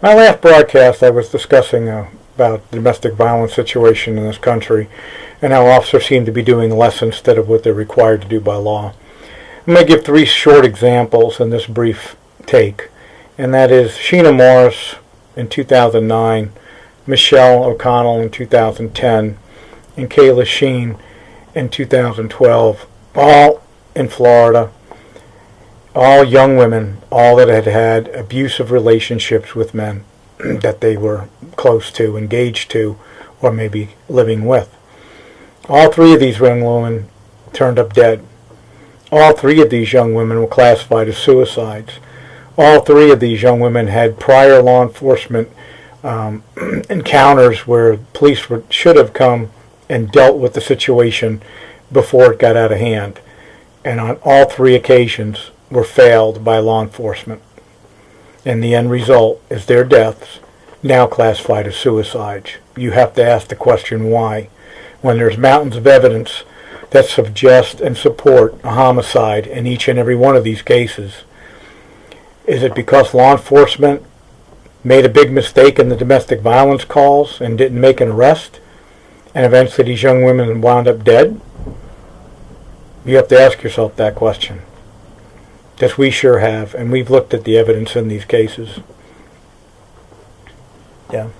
My last broadcast I was discussing about the domestic violence situation in this country and how officers seem to be doing less instead of what they're required to do by law. I'm going to give 3 short examples in this brief take, and that is Sheena Morris in 2009, Michelle O'Connell in 2010, and Kayla Sheen in 2012, all in Florida. All young women, all that had had abusive relationships with men that they were close to, engaged to, or maybe living with. All 3 of these young women turned up dead. All 3 of these young women were classified as suicides. All 3 of these young women had prior law enforcement encounters where police should have come and dealt with the situation before it got out of hand. And on all 3 occasions were failed by law enforcement. And the end result is their deaths, now classified as suicides. You have to ask the question why, when there's mountains of evidence that suggest and support a homicide in each and every one of these cases. Is it because law enforcement made a big mistake in the domestic violence calls and didn't make an arrest, and eventually these young women wound up dead? You have to ask yourself that question. Because we sure have, and we've looked at the evidence in these cases. Yeah,